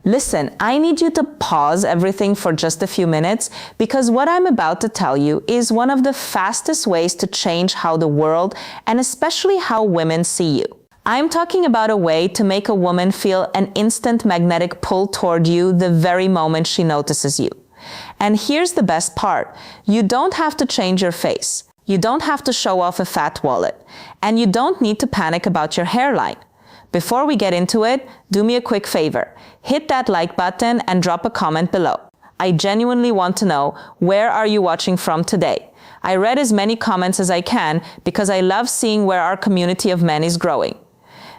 Listen, I need you to pause everything for just a few minutes because what I'm about to tell you is one of the fastest ways to change how the world and especially how women see you. I'm talking about a way to make a woman feel an instant magnetic pull toward you the very moment she notices you. And here's the best part. You don't have to change your face. You don't have to show off a fat wallet. And you don't need to panic about your hairline. Before we get into it, do me a quick favor. Hit that like button and drop a comment below. I genuinely want to know, where are you watching from today? I read as many comments as I can because I love seeing where our community of men is growing.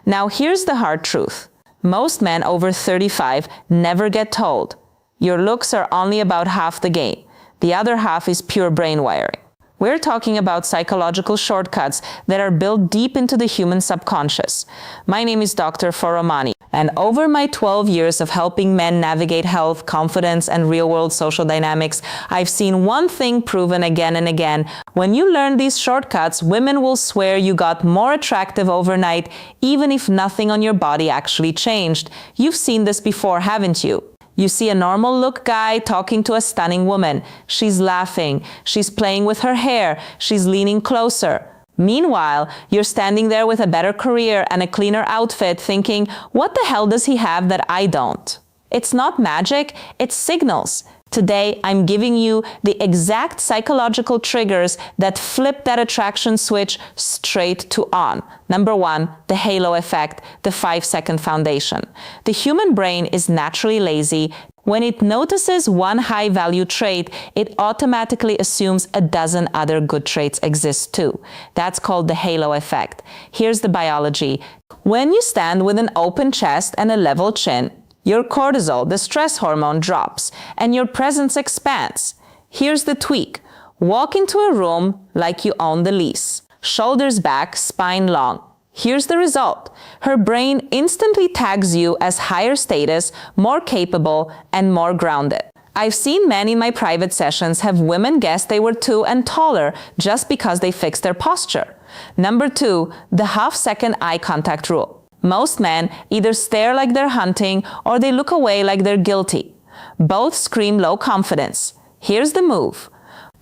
Now here's the hard truth. Most men over 35 never get told, your looks are only about half the game. The other half is pure brain wiring. We're talking about psychological shortcuts that are built deep into the human subconscious. My name is Dr. Foromani, and over my 12 years of helping men navigate health, confidence, and real-world social dynamics, I've seen one thing proven again and again. When you learn these shortcuts, women will swear you got more attractive overnight, even if nothing on your body actually changed. You've seen this before, haven't you? You see a normal look guy talking to a stunning woman. She's laughing. She's playing with her hair. She's leaning closer. Meanwhile, you're standing there with a better career and a cleaner outfit thinking, what the hell does he have that I don't? It's not magic, it's signals. Today, I'm giving you the exact psychological triggers that flip that attraction switch straight to on. Number one, the halo effect, the 5-second foundation. The human brain is naturally lazy. When it notices one high-value trait, it automatically assumes a dozen other good traits exist too. That's called the halo effect. Here's the biology. When you stand with an open chest and a level chin, your cortisol, the stress hormone, drops, and your presence expands. Here's the tweak. Walk into a room like you own the lease. Shoulders back, spine long. Here's the result. Her brain instantly tags you as higher status, more capable, and more grounded. I've seen men in my private sessions have women guess they were 2 and taller just because they fixed their posture. Number 2, the half-second eye contact rule. Most men either stare like they're hunting or they look away like they're guilty. Both scream low confidence. Here's the move.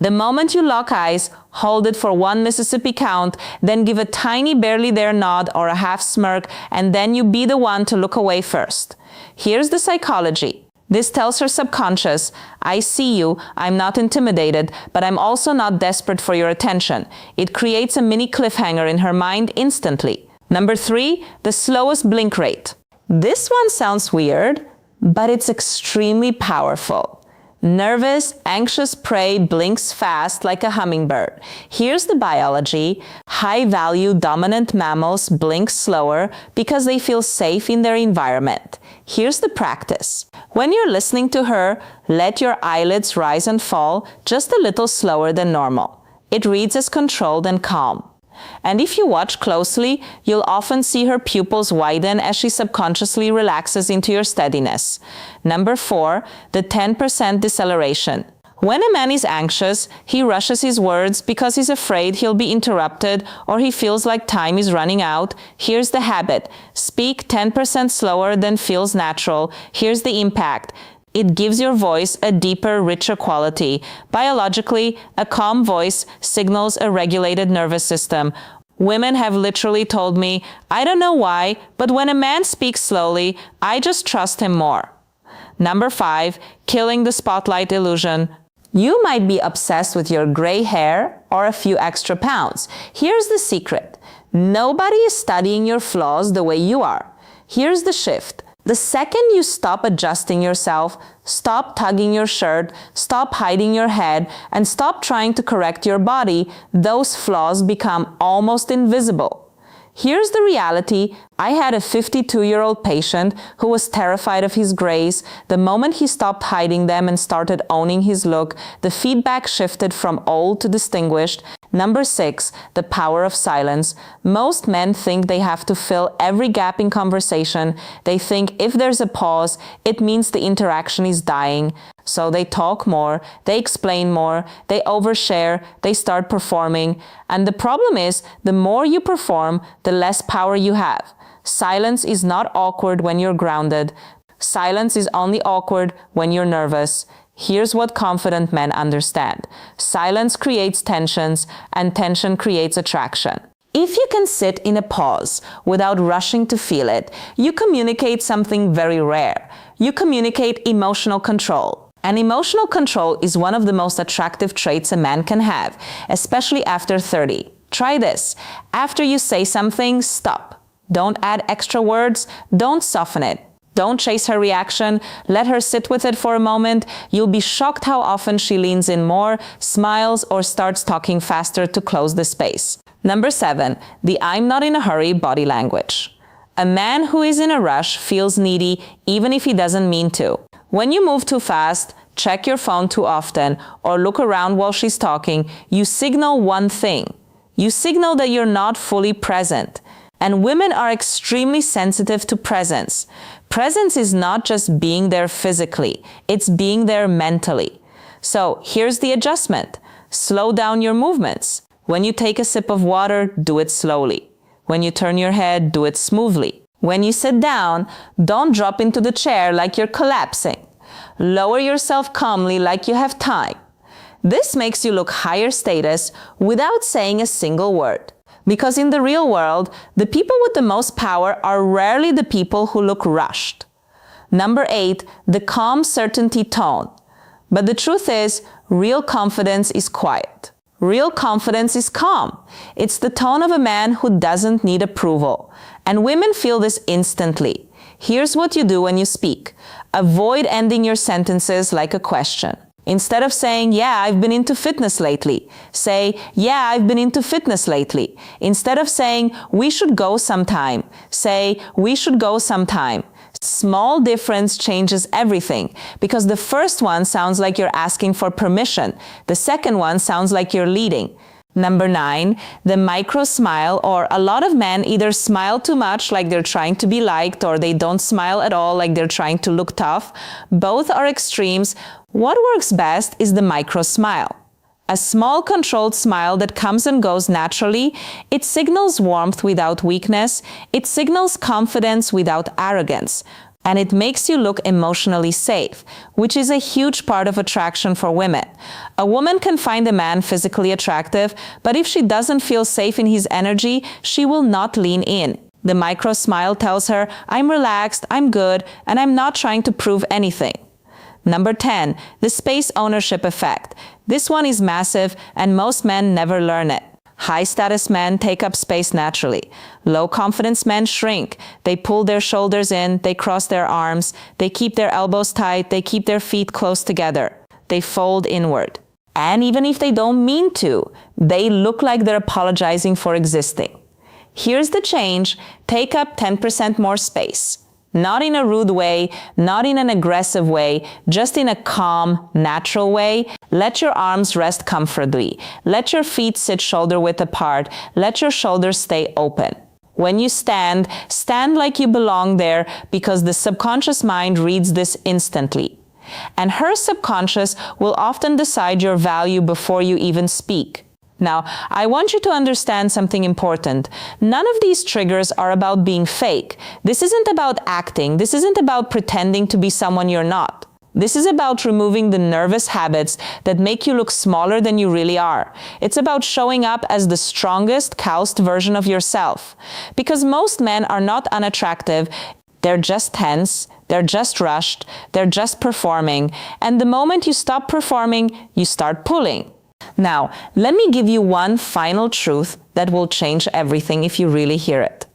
The moment you lock eyes, hold it for 1 Mississippi count, then give a tiny barely there nod or a half smirk, and then you be the one to look away first. Here's the psychology. This tells her subconscious, I see you, I'm not intimidated, but I'm also not desperate for your attention. It creates a mini cliffhanger in her mind instantly. Number 3, the slowest blink rate. This one sounds weird, but it's extremely powerful. Nervous, anxious prey blinks fast like a hummingbird. Here's the biology. High-value dominant mammals blink slower because they feel safe in their environment. Here's the practice. When you're listening to her, let your eyelids rise and fall just a little slower than normal. It reads as controlled and calm. And if you watch closely, you'll often see her pupils widen as she subconsciously relaxes into your steadiness. Number 4, the 10% deceleration. When a man is anxious, he rushes his words because he's afraid he'll be interrupted or he feels like time is running out. Here's the habit. Speak 10% slower than feels natural. Here's the impact. It gives your voice a deeper, richer quality. Biologically, a calm voice signals a regulated nervous system. Women have literally told me, I don't know why, but when a man speaks slowly, I just trust him more. Number 5, killing the spotlight illusion. You might be obsessed with your gray hair or a few extra pounds. Here's the secret. Nobody is studying your flaws the way you are. Here's the shift. The second you stop adjusting yourself, stop tugging your shirt, stop hiding your head, and stop trying to correct your body, those flaws become almost invisible. Here's the reality. I had a 52-year-old patient who was terrified of his grays. The moment he stopped hiding them and started owning his look, the feedback shifted from old to distinguished. Number 6, the power of silence. Most men think they have to fill every gap in conversation. They think if there's a pause, it means the interaction is dying. So they talk more, they explain more, they overshare, they start performing. And the problem is, the more you perform, the less power you have. Silence is not awkward when you're grounded. Silence is only awkward when you're nervous. Here's what confident men understand. Silence creates tensions, and tension creates attraction. If you can sit in a pause without rushing to feel it, you communicate something very rare. You communicate emotional control. And emotional control is one of the most attractive traits a man can have, especially after 30. Try this. After you say something, stop. Don't add extra words. Don't soften it. Don't chase her reaction. Let her sit with it for a moment. You'll be shocked how often she leans in more, smiles, or starts talking faster to close the space. Number 7, the I'm not in a hurry body language. A man who is in a rush feels needy even if he doesn't mean to. When you move too fast, check your phone too often, or look around while she's talking, you signal one thing. You signal that you're not fully present. And women are extremely sensitive to presence. Presence is not just being there physically, it's being there mentally. So here's the adjustment. Slow down your movements. When you take a sip of water, do it slowly. When you turn your head, do it smoothly. When you sit down, don't drop into the chair like you're collapsing. Lower yourself calmly like you have time. This makes you look higher status without saying a single word. Because in the real world, the people with the most power are rarely the people who look rushed. Number 8, the calm certainty tone. But the truth is, real confidence is quiet. Real confidence is calm. It's the tone of a man who doesn't need approval. And women feel this instantly. Here's what you do when you speak. Avoid ending your sentences like a question. Instead of saying, yeah, I've been into fitness lately, say, yeah, I've been into fitness lately. Instead of saying, we should go sometime, say, we should go sometime. Small difference changes everything, because the first one sounds like you're asking for permission. The second one sounds like you're leading. Number 9, the micro smile, or a lot of men either smile too much like they're trying to be liked, or they don't smile at all like they're trying to look tough. Both are extremes. What works best is the micro smile. A small controlled smile that comes and goes naturally. It signals warmth without weakness. It signals confidence without arrogance. And it makes you look emotionally safe, which is a huge part of attraction for women. A woman can find a man physically attractive, but if she doesn't feel safe in his energy, she will not lean in. The micro smile tells her, I'm relaxed, I'm good, and I'm not trying to prove anything. Number 10, the space ownership effect. This one is massive, and most men never learn it. High-status men take up space naturally. Low-confidence men shrink. They pull their shoulders in, they cross their arms, they keep their elbows tight, they keep their feet close together. They fold inward. And even if they don't mean to, they look like they're apologizing for existing. Here's the change. Take up 10% more space. Not in a rude way, not in an aggressive way, just in a calm, natural way. Let your arms rest comfortably. Let your feet sit shoulder-width apart. Let your shoulders stay open. When you stand, stand like you belong there, because the subconscious mind reads this instantly. And her subconscious will often decide your value before you even speak. Now, I want you to understand something important. None of these triggers are about being fake. This isn't about acting. This isn't about pretending to be someone you're not. This is about removing the nervous habits that make you look smaller than you really are. It's about showing up as the strongest, calloused version of yourself. Because most men are not unattractive. They're just tense. They're just rushed. They're just performing. And the moment you stop performing, you start pulling. Now, let me give you one final truth that will change everything if you really hear it.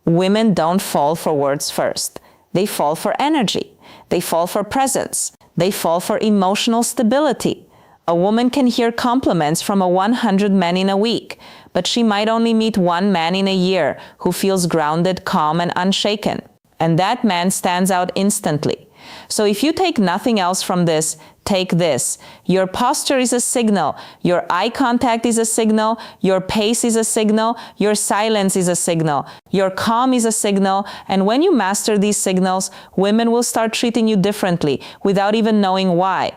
Women don't fall for words first. They fall for energy. They fall for presence. They fall for emotional stability. A woman can hear compliments from 100 men in a week, but she might only meet one man in a year who feels grounded, calm, and unshaken. And that man stands out instantly. So if you take nothing else from this, take this. Your posture is a signal. Your eye contact is a signal. Your pace is a signal. Your silence is a signal. Your calm is a signal. And when you master these signals, women will start treating you differently without even knowing why.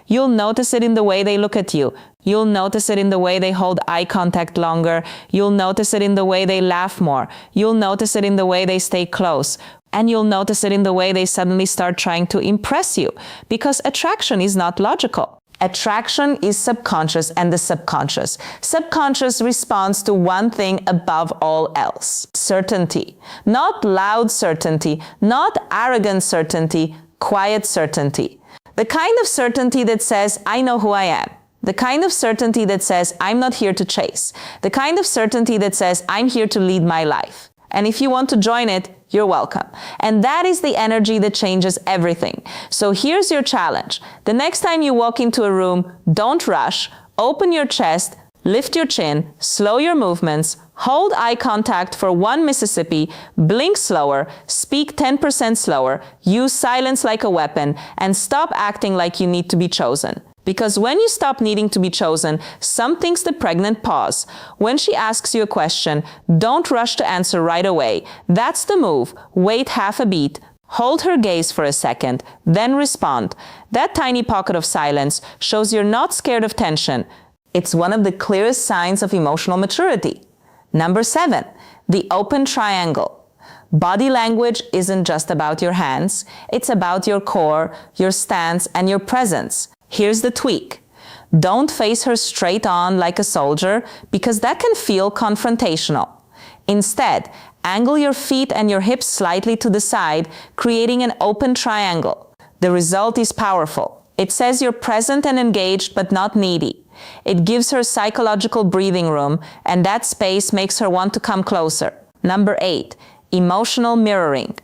You'll notice it in the way they look at you. You'll notice it in the way they hold eye contact longer. You'll notice it in the way they laugh more. You'll notice it in the way they stay close. And you'll notice it in the way they suddenly start trying to impress you, because attraction is not logical. Attraction is subconscious, and the subconscious responds to one thing above all else: certainty. Not loud certainty, not arrogant certainty, quiet certainty. The kind of certainty that says, I know who I am. The kind of certainty that says, I'm not here to chase. The kind of certainty that says, I'm here to lead my life. And if you want to join it, you're welcome. And that is the energy that changes everything. So here's your challenge. The next time you walk into a room, don't rush, open your chest, lift your chin, slow your movements, hold eye contact for 1 Mississippi, blink slower, speak 10% slower, use silence like a weapon, and stop acting like you need to be chosen. Because when you stop needing to be chosen, some things the pregnant pause. When she asks you a question, don't rush to answer right away. That's the move. Wait half a beat. Hold her gaze for a second, then respond. That tiny pocket of silence shows you're not scared of tension. It's one of the clearest signs of emotional maturity. Number 7, the open triangle. Body language isn't just about your hands. It's about your core, your stance, and your presence. Here's the tweak. Don't face her straight on like a soldier, because that can feel confrontational. Instead, angle your feet and your hips slightly to the side, creating an open triangle. The result is powerful. It says you're present and engaged, but not needy. It gives her psychological breathing room, and that space makes her want to come closer. Number 8, emotional mirroring.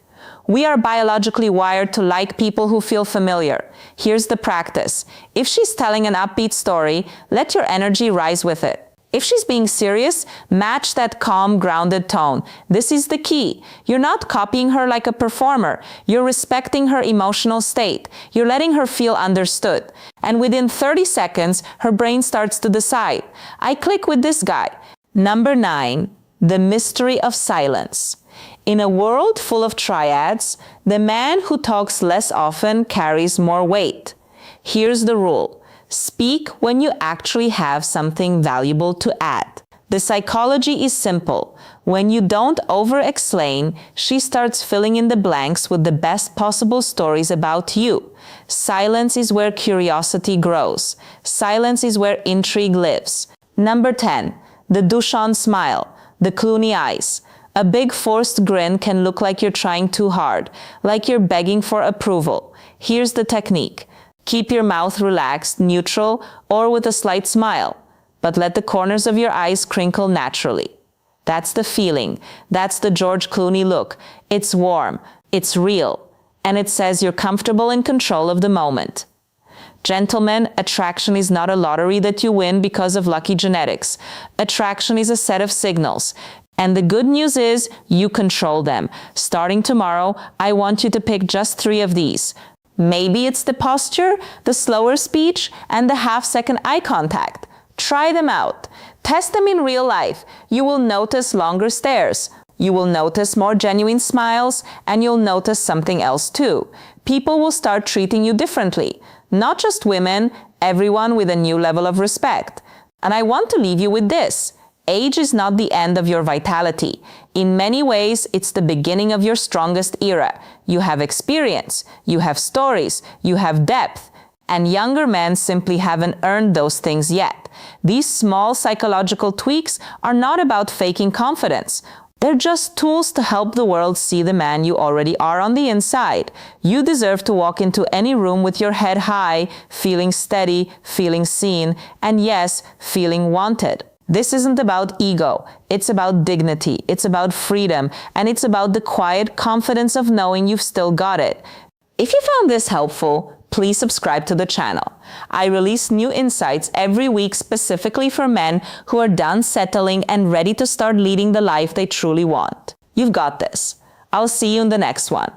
We are biologically wired to like people who feel familiar. Here's the practice. If she's telling an upbeat story, let your energy rise with it. If she's being serious, match that calm, grounded tone. This is the key. You're not copying her like a performer. You're respecting her emotional state. You're letting her feel understood. And within 30 seconds, her brain starts to decide, I click with this guy. Number 9, the mystery of silence. In a world full of triads, the man who talks less often carries more weight. Here's the rule. Speak when you actually have something valuable to add. The psychology is simple. When you don't over-explain, she starts filling in the blanks with the best possible stories about you. Silence is where curiosity grows. Silence is where intrigue lives. Number 10, the Duchamp smile, the Clooney eyes. A big forced grin can look like you're trying too hard, like you're begging for approval. Here's the technique. Keep your mouth relaxed, neutral, or with a slight smile, but let the corners of your eyes crinkle naturally. That's the feeling. That's the George Clooney look. It's warm, it's real, and it says you're comfortable in control of the moment. Gentlemen, attraction is not a lottery that you win because of lucky genetics. Attraction is a set of signals. And the good news is, you control them. Starting tomorrow, I want you to pick just 3 of these. Maybe it's the posture, the slower speech, and the half-second eye contact. Try them out. Test them in real life. You will notice longer stares. You will notice more genuine smiles, and you'll notice something else too. People will start treating you differently. Not just women, everyone with a new level of respect. And I want to leave you with this. Age is not the end of your vitality. In many ways, it's the beginning of your strongest era. You have experience, you have stories, you have depth, and younger men simply haven't earned those things yet. These small psychological tweaks are not about faking confidence. They're just tools to help the world see the man you already are on the inside. You deserve to walk into any room with your head high, feeling steady, feeling seen, and yes, feeling wanted. This isn't about ego. It's about dignity. It's about freedom. And it's about the quiet confidence of knowing you've still got it. If you found this helpful, please subscribe to the channel. I release new insights every week specifically for men who are done settling and ready to start leading the life they truly want. You've got this. I'll see you in the next one.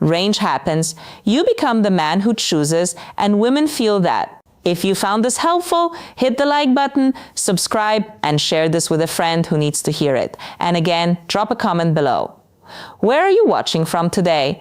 Range happens. You become the man who chooses, and women feel that. If you found this helpful, hit the like button, subscribe, and share this with a friend who needs to hear it. And again, drop a comment below. Where are you watching from today?